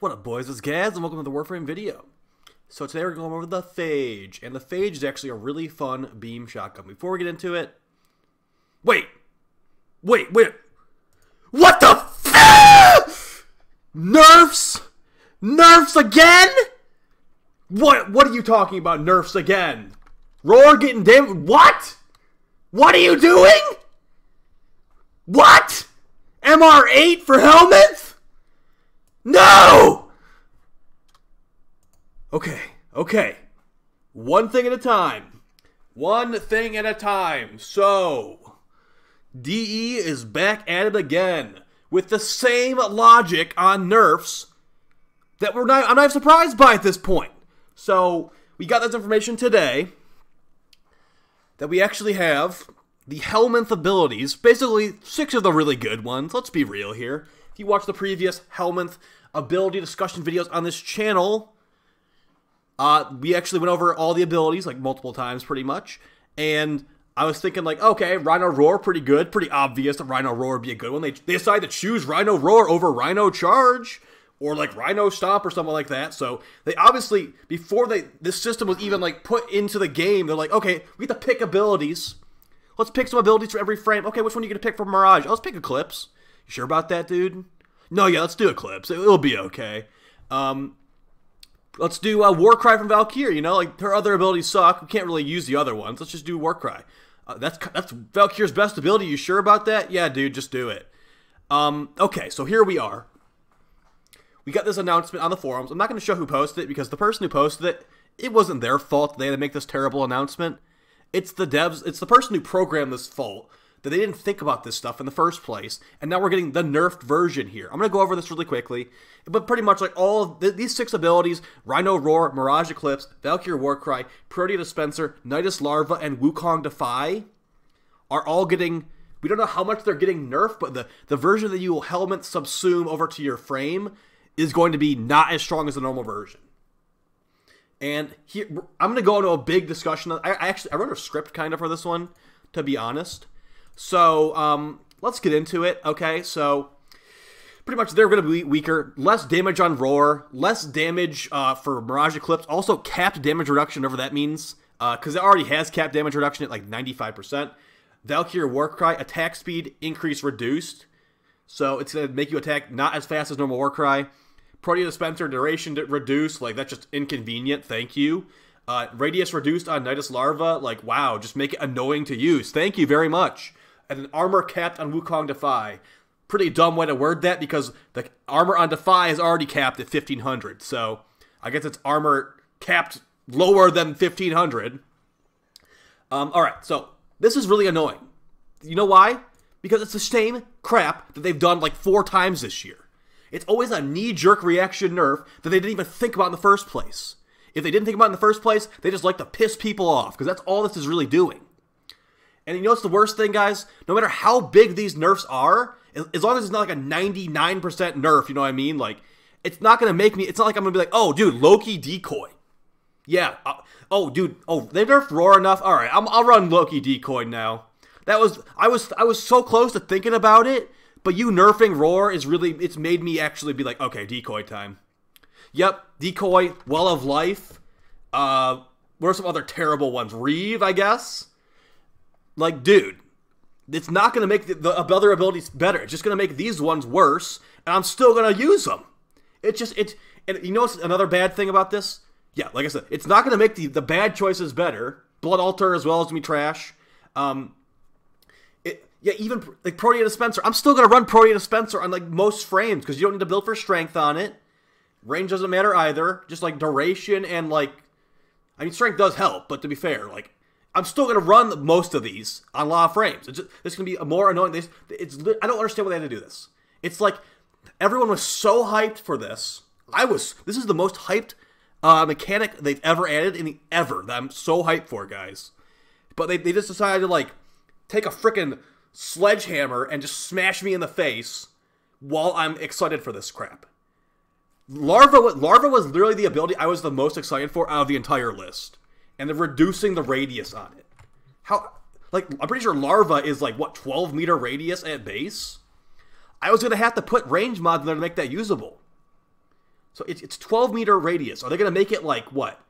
What up, boys? It's Gaz, and welcome to the Warframe video. So today we're going over the Phage, and the Phage is actually a really fun beam shotgun. Before we get into it, wait! What the Nerfs? Nerfs again? What are you talking about, nerfs again? Roar getting damaged? What? What are you doing? What? MR8 for Helminth? No! Okay. One thing at a time. So, DE is back at it again with the same logic on nerfs that I'm not surprised by at this point. So, we got this information today that we actually have the Helminth abilities, basically 6 of the really good ones. Let's be real here. If you watch the previous Helminth ability discussion videos on this channel, we actually went over all the abilities, like, multiple times, pretty much. And I was thinking, like, okay, Rhino Roar, pretty good. Pretty obvious that Rhino Roar would be a good one. They decided to choose Rhino Roar over Rhino Charge, or, like, Rhino Stomp or something like that. So, they obviously, before this system was even, like, put into the game, they're like, okay, we get to pick abilities. Let's pick some abilities for every frame. Okay, which one are you going to pick for Mirage? Oh, let's pick Eclipse. You sure about that, dude? No, yeah, let's do Eclipse. It'll be okay. Let's do Warcry from Valkyrie. You know, like, her other abilities suck. We can't really use the other ones. Let's just do Warcry. That's Valkyrie's best ability. You sure about that? Yeah, dude, just do it. Okay, so here we are. We got this announcement on the forums. I'm not going to show who posted it, because the person who posted it, it wasn't their fault they had to make this terrible announcement. It's the devs, it's the person who programmed this fault, that they didn't think about this stuff in the first place, and now we're getting the nerfed version here. I'm going to go over this really quickly, but pretty much like all of these 6 abilities, Rhino Roar, Mirage Eclipse, Valkyrie Warcry, Protea Dispenser, Nidus Larva, and Wukong Defy are all getting, we don't know how much they're getting nerfed, but the version that you will Helminth subsume over to your frame is going to be not as strong as the normal version. And here, I'm going to go into a big discussion. I wrote a script kind of for this one, to be honest. So, let's get into it, okay? So, pretty much they're going to be weaker. Less damage on Roar. Less damage for Mirage Eclipse. Also, capped damage reduction, whatever that means. Because it already has capped damage reduction at like 95%. Valkyrie Warcry, attack speed increase reduced. So, it's going to make you attack not as fast as normal Warcry. Protea Dispenser, duration reduced, like, that's just inconvenient, thank you. Radius reduced on Nidus Larva, like, wow, just make it annoying to use, thank you very much. And an armor capped on Wukong Defy. Pretty dumb way to word that, because the armor on Defy is already capped at 1500, so I guess it's armor capped lower than 1500. Alright, so this is really annoying. You know why? Because it's the same crap that they've done like 4 times this year. It's always a knee-jerk reaction nerf that they didn't even think about in the first place. If they didn't think about it in the first place, they just like to piss people off, because that's all this is really doing. And you know what's the worst thing, guys? No matter how big these nerfs are, as long as it's not like a 99% nerf, you know what I mean? Like, it's not going to make me, it's not like I'm going to be like, oh, dude, Loki decoy. Yeah, oh, dude, oh, they nerfed Roar enough? Alright, I'll run Loki decoy now. I was so close to thinking about it, but you nerfing Roar is really, it's made me actually be like, okay, decoy time. Yep, decoy, Well of Life. What are some other terrible ones? Reeve, I guess? Like, dude, it's not going to make the other abilities better. It's just going to make these ones worse, and I'm still going to use them. And you know what's another bad thing about this? Yeah, like I said, it's not going to make the bad choices better. Blood Altar as well is going to be trash. Yeah, even like Protea Dispenser. I'm still going to run Protea Dispenser on like most frames because you don't need to build for strength on it. Range doesn't matter either. Just like duration and like, I mean, strength does help, but to be fair, like, I'm still going to run most of these on a lot of frames. It's going to be more annoying. I don't understand why they had to do this. It's like, everyone was so hyped for this. This is the most hyped mechanic they've ever added that I'm so hyped for, guys. But they just decided to, like, take a frickin' sledgehammer and just smash me in the face while I'm excited for this crap. Larva was literally the ability I was the most excited for out of the entire list. And they're reducing the radius on it. Like, I'm pretty sure Larva is like, what, 12 meter radius at base? I was going to have to put range mods in there to make that usable. So it's 12-meter radius. Are they going to make it like what?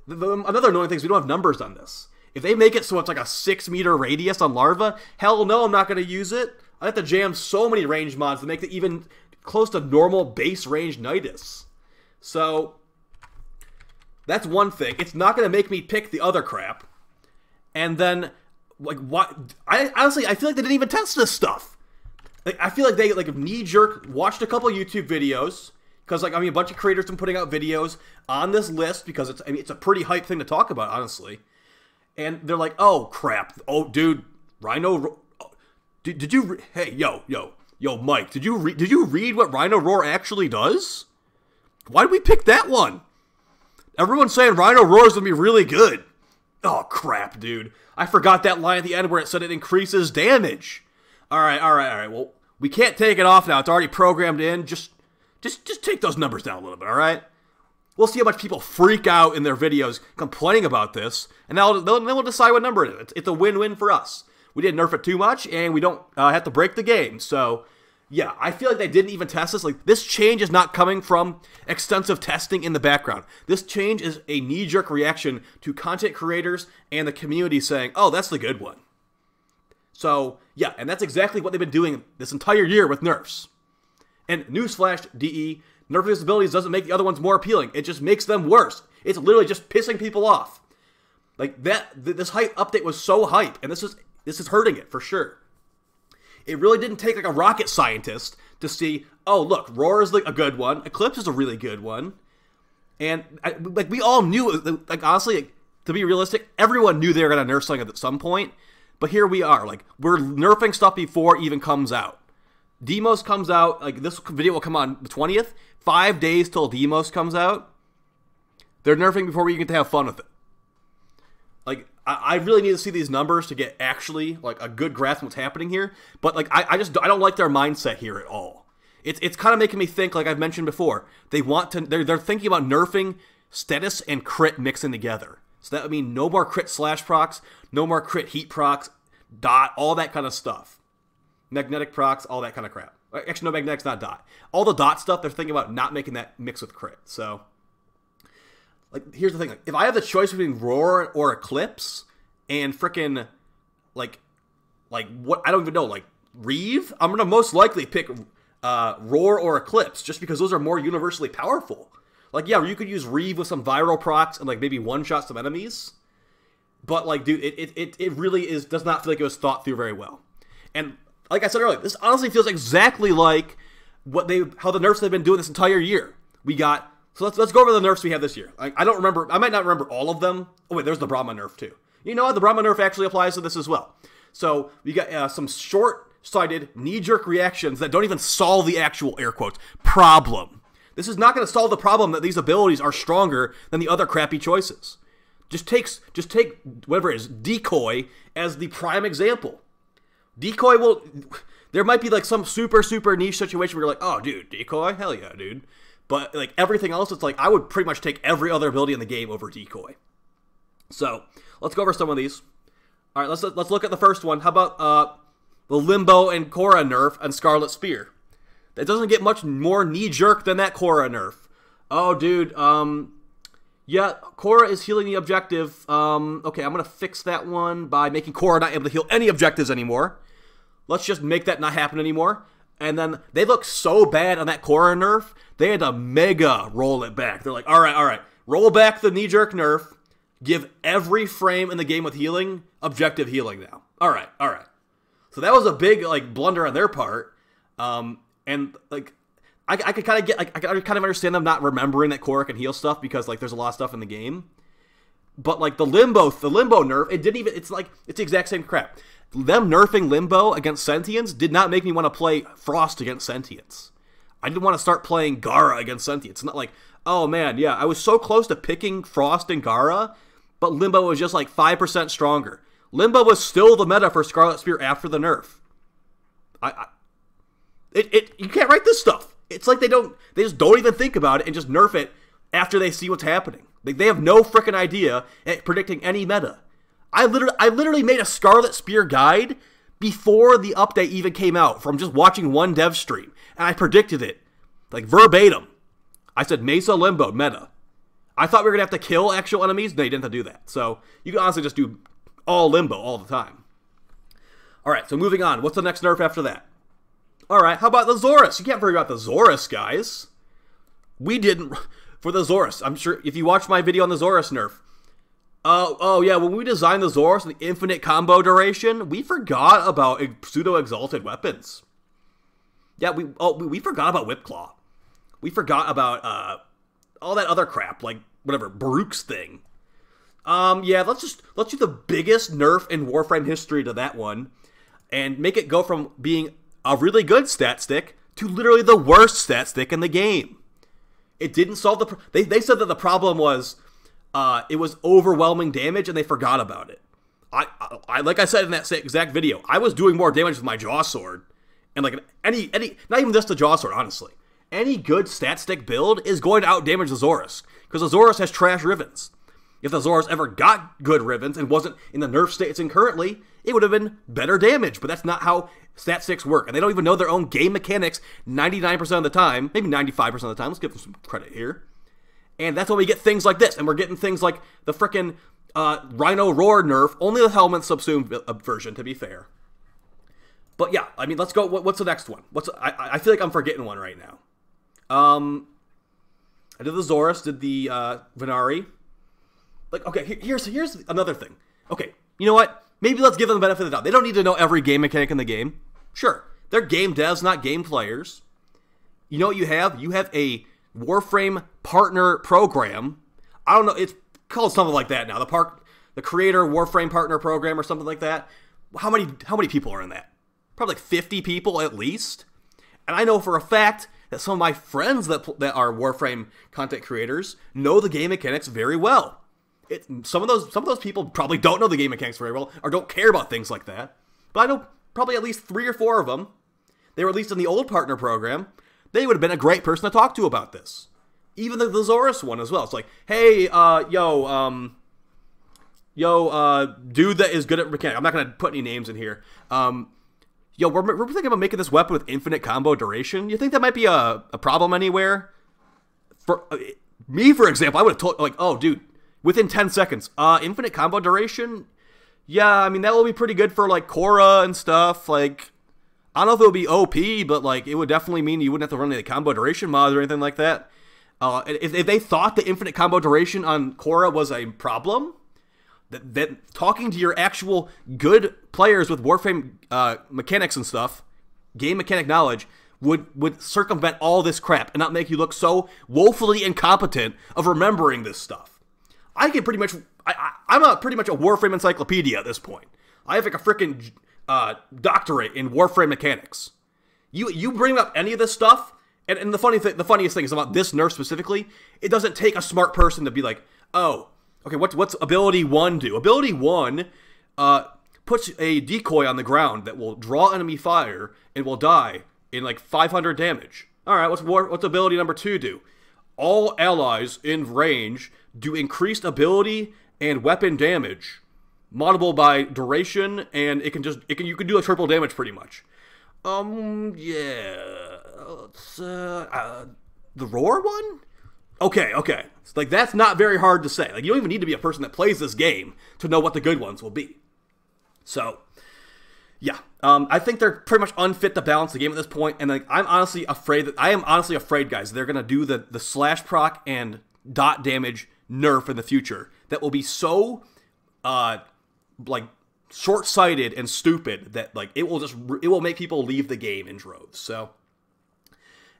Another annoying thing is we don't have numbers on this. If they make it so it's like a 6-meter radius on larva, hell no, I'm not going to use it. I have to jam so many range mods to make it even close to normal base range Nidus. So that's one thing. It's not going to make me pick the other crap. And then, like, what? Honestly, I feel like they didn't even test this stuff. Like, I feel like they knee-jerk watched a couple YouTube videos. Because, like, I mean, a bunch of creators have been putting out videos on this list because it's a pretty hype thing to talk about, honestly. And they're like, oh, crap. Oh, dude, Rhino... Did you... Hey, yo, Mike, did you read what Rhino Roar actually does? Why did we pick that one? Everyone's saying Rhino Roar is going to be really good. Oh, crap, dude. I forgot that line at the end where it said it increases damage. All right. Well, we can't take it off now. It's already programmed in. Just take those numbers down a little bit, all right? We'll see how much people freak out in their videos complaining about this, and then we'll decide what number it is. It's a win-win for us. We didn't nerf it too much, and we don't have to break the game. So, yeah, I feel like they didn't even test this. Like, this change is not coming from extensive testing in the background. This change is a knee-jerk reaction to content creators and the community saying, oh, that's the good one. So, yeah, and that's exactly what they've been doing this entire year with nerfs. And newsflash, DE, nerfing these abilities doesn't make the other ones more appealing. It just makes them worse. It's literally just pissing people off. Like, this hype update was so hype, and this is hurting it, for sure. It really didn't take, like, a rocket scientist to see, oh, look, Roar is, like, a good one. Eclipse is a really good one. And, like, we all knew, like, honestly, like, to be realistic, everyone knew they were going to nerf something at some point. But here we are. Like, we're nerfing stuff before it even comes out. Deimos comes out, like, this video will come on the 20th. 5 days till Deimos comes out. They're nerfing before we get to have fun with it. Like, I really need to see these numbers to get actually, like, a good grasp of what's happening here. But, like, I don't like their mindset here at all. It's kind of making me think, like I've mentioned before, they're thinking about nerfing status and crit mixing together. So that would mean no more crit slash procs, no more crit heat procs, dot, all that kind of stuff. Magnetic procs, all that kind of crap. Actually, no, magnetics, not dot. All the dot stuff, they're thinking about not making that mix with crit. So, like, here's the thing. Like, if I have the choice between Roar or Eclipse and frickin', like, what, I don't even know, like, Reeve, I'm going to most likely pick Roar or Eclipse just because those are more universally powerful. Like, yeah, you could use Reeve with some viral procs and, like, maybe one-shot some enemies. But, like, dude, it really does not feel like it was thought through very well. And like I said earlier, this honestly feels exactly like how the nerfs they've been doing this entire year. So let's go over the nerfs we have this year. I don't remember, I might not remember all of them. Oh wait, there's the Brahma nerf too. You know what? The Brahma nerf actually applies to this as well. So we got some short-sighted, knee-jerk reactions that don't even solve the actual, air quotes, problem. This is not going to solve the problem that these abilities are stronger than the other crappy choices. Just take whatever it is, Decoy as the prime example. Decoy there might be like some super niche situation where you're like, oh dude, Decoy, hell yeah, dude. But like everything else, it's like I would pretty much take every other ability in the game over Decoy. So let's go over some of these. All right, let's look at the first one. How about the Limbo and Korra nerf and Scarlet Spear? That doesn't get much more knee jerk than that Korra nerf. Oh dude, yeah, Korra is healing the objective. Okay, I'm gonna fix that one by making Korra not able to heal any objectives anymore. Let's just make that not happen anymore. And then they look so bad on that Korra nerf, they had to mega roll it back. They're like, all right, roll back the knee-jerk nerf, give every frame in the game with healing, objective healing now. All right. So that was a big, like, blunder on their part. And, like, I could kind of get, like, I kind of understand them not remembering that Korra can heal stuff because, like, there's a lot of stuff in the game. But, like, the Limbo nerf, it's the exact same crap. Them nerfing Limbo against Sentience did not make me want to play Frost against Sentience. I didn't want to start playing Gara against Sentience. It's not like, oh man, yeah, I was so close to picking Frost and Gara, but Limbo was just like 5% stronger. Limbo was still the meta for Scarlet Spear after the nerf. You can't write this stuff. It's like they just don't even think about it and just nerf it after they see what's happening. They have no freaking idea at predicting any meta. I literally made a Scarlet Spear guide before the update even came out from just watching one dev stream, and I predicted it, like verbatim. I said Mesa Limbo meta. I thought we were going to have to kill actual enemies. They didn't have to do that. So you can honestly just do all Limbo all the time. Alright, so moving on. What's the next nerf after that? Alright, how about the Zorus? You can't forget about the Zorus, guys. We didn't... For the Zorus, I'm sure if you watched my video on the Zorus nerf, oh yeah, when we designed the Zorus and the infinite combo duration, we forgot about pseudo-exalted weapons. Yeah, we forgot about Whipclaw. We forgot about all that other crap, like whatever Baruch's thing. Yeah, let's do the biggest nerf in Warframe history to that one, and make it go from being a really good stat stick to literally the worst stat stick in the game. It didn't solve the... They said that the problem was it was overwhelming damage, and they forgot about it. I like I said in that exact video, I was doing more damage with my Jaw Sword, and like any not even just the Jaw Sword, honestly. Any good stat stick build is going to outdamage the Zorus, because the Zorus has trash Rivens. If the Zorus ever got good Rivens and wasn't in the nerf state it's in currently, it would have been better damage, but that's not how stat sticks work, and they don't even know their own game mechanics 99% of the time, maybe 95% of the time, let's give them some credit here. And that's why we get things like this, and we're getting things like the frickin' Rhino Roar nerf, only the Helminth subsumed version, to be fair. But yeah, I mean, let's go, what's the next one? I feel like I'm forgetting one right now. I did the Zorus, did the Venari. Like, okay, here's another thing. Okay, you know what? Maybe let's give them the benefit of the doubt. They don't need to know every game mechanic in the game. Sure, they're game devs, not game players. You know what you have? You have a Warframe partner program. I don't know, it's called something like that now. The creator Warframe partner program or something like that. How many people are in that? Probably like 50 people at least. And I know for a fact that some of my friends that are Warframe content creators know the game mechanics very well. Some of those people probably don't know the game mechanics very well or don't care about things like that. But I know probably at least 3 or 4 of them. They were at least in the old partner program. They would have been a great person to talk to about this. Even the Zorus one as well. It's like, hey, dude that is good at mechanics. I'm not going to put any names in here. We're thinking about making this weapon with infinite combo duration. You think that might be a problem anywhere? For me, for example, I would have told, like, oh, dude, within 10 seconds, infinite combo duration? Yeah, I mean, that will be pretty good for, like, Korra and stuff. Like, I don't know if it would be OP, but, like, it would definitely mean you wouldn't have to run any combo duration mods or anything like that. If they thought the infinite combo duration on Korra was a problem, that talking to your actual good players with Warframe mechanics and stuff, game mechanic knowledge, would circumvent all this crap and not make you look so woefully incompetent of remembering this stuff. I can pretty much... I'm pretty much a Warframe encyclopedia at this point. I have like a freaking doctorate in Warframe mechanics. You bring up any of this stuff, and the funniest thing is about this nerf specifically, it doesn't take a smart person to be like, oh, okay, what's ability 1 do? Ability 1 puts a decoy on the ground that will draw enemy fire and will die in like 500 damage. Alright, what's ability number 2 do? All allies in range do increased ability and weapon damage, moddable by duration, and you can do a triple damage pretty much. Yeah, the Roar one? Okay. It's like, that's not very hard to say. Like, you don't even need to be a person that plays this game to know what the good ones will be. So, yeah. I think they're pretty much unfit to balance the game at this point, and like, I am honestly afraid, guys, they're gonna do the slash proc and dot damage nerf in the future that will be so, like, short-sighted and stupid that, like, it will make people leave the game in droves. So,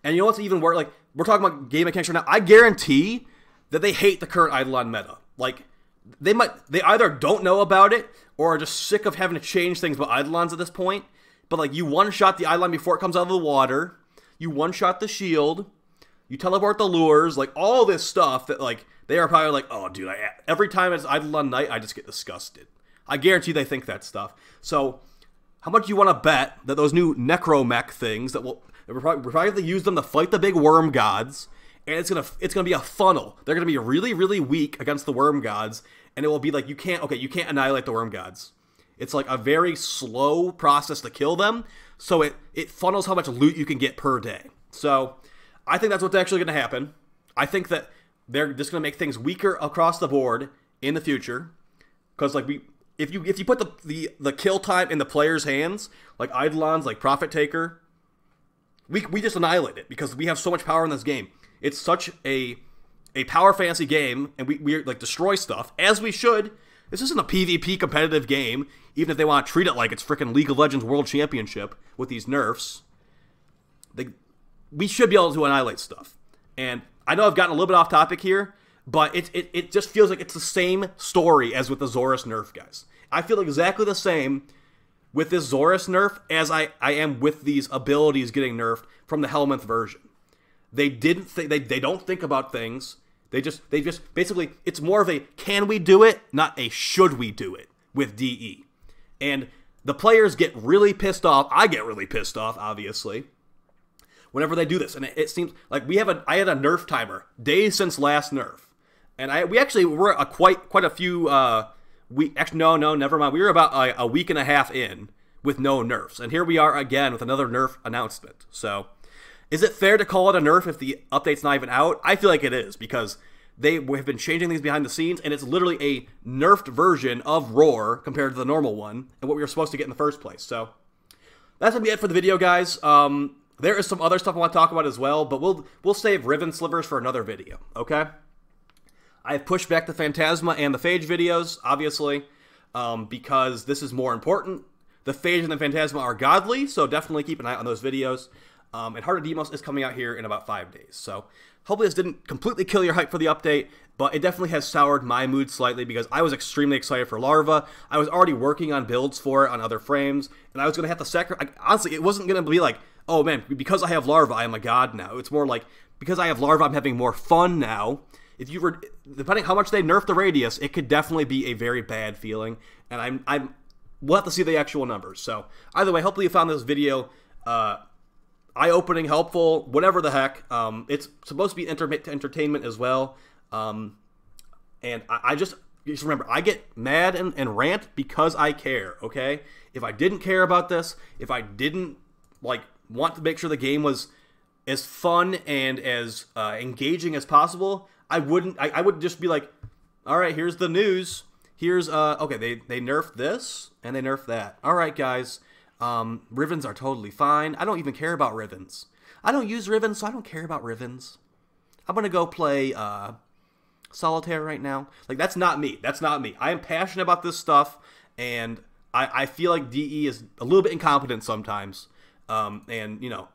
and you know what's even worse? Like, we're talking about game mechanics right now. I guarantee that they hate the current Eidolon meta. Like, they either don't know about it or are just sick of having to change things about Eidolons at this point. But, like, you one-shot the Eidolon before it comes out of the water. You one-shot the shield. You teleport the lures. Like, all this stuff that, like, they are probably like, oh, dude, every time it's Eidolon night, I just get disgusted. I guarantee they think that stuff. So, how much do you want to bet that those new necromech things we're probably going to use them to fight the big worm gods, and it's gonna be a funnel. They're gonna be really, really weak against the worm gods, and it will be like you can't annihilate the worm gods. It's like a very slow process to kill them, so it funnels how much loot you can get per day. So I think that's what's actually gonna happen. I think that they're just going to make things weaker across the board in the future. Because like if you put the kill time in the player's hands, like Eidolon's, like Profit Taker, we just annihilate it because we have so much power in this game. It's such a power fantasy game, and we like destroy stuff, as we should. This isn't a PvP competitive game, even if they want to treat it like it's freaking League of Legends World Championship with these nerfs. We should be able to annihilate stuff. And I know I've gotten a little bit off topic here, but it just feels like it's the same story as with the Zorus nerf, guys. I feel exactly the same with this Zorus nerf as I am with these abilities getting nerfed from the Helminth version. They don't think about things. They just basically, it's more of a can we do it, not a should we do it with DE. And the players get really pissed off. I get really pissed off, obviously, whenever they do this. And it seems like I had a nerf timer days since last nerf. And we actually were quite a few no, never mind. We were about a week and a half in with no nerfs. And here we are again with another nerf announcement. So is it fair to call it a nerf if the update's not even out? I feel like it is, because they have been changing things behind the scenes, and it's literally a nerfed version of Roar compared to the normal one and what we were supposed to get in the first place. So that's going to be it for the video, guys. There is some other stuff I want to talk about as well, but we'll save Riven Slivers for another video, okay? I've pushed back the Phantasma and the Phage videos, obviously, because this is more important. The Phage and the Phantasma are godly, so definitely keep an eye on those videos. And Heart of Deimos is coming out here in about 5 days. So hopefully this didn't completely kill your hype for the update, but it definitely has soured my mood slightly because I was extremely excited for Larva. I was already working on builds for it on other frames, and I was going to have to sacrifice. Honestly, it wasn't going to be like, oh man, because I have Larva, I am a god now. It's more like, because I have Larva, I'm having more fun now. If you were, depending how much they nerf the radius, it could definitely be a very bad feeling, and we'll have to see the actual numbers. So either way, hopefully you found this video eye-opening, helpful, whatever the heck. It's supposed to be entertainment as well. And I just remember, I get mad and rant because I care, okay? If I didn't care about this, if I didn't like want to make sure the game was as fun and as engaging as possible, I would just be like, all right, here's the news. Here's okay, they nerfed this and they nerfed that. All right, guys. Rivens are totally fine. I don't even care about Rivens. I don't use Rivens, so I don't care about Rivens. I'm gonna go play Solitaire right now. Like, that's not me. That's not me. I am passionate about this stuff, and I feel like DE is a little bit incompetent sometimes. And, you know,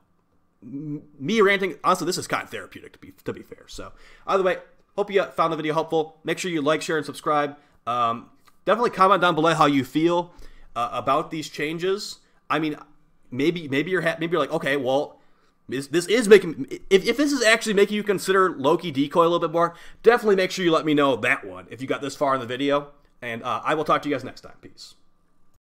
me ranting, honestly, this is kind of therapeutic, to be fair. So, either way, hope you found the video helpful. Make sure you like, share, and subscribe. Definitely comment down below how you feel about these changes. I mean, maybe you're like, okay, well, this is making, if this is actually making you consider Loki Decoy a little bit more, definitely make sure you let me know that one if you got this far in the video. And I will talk to you guys next time. Peace.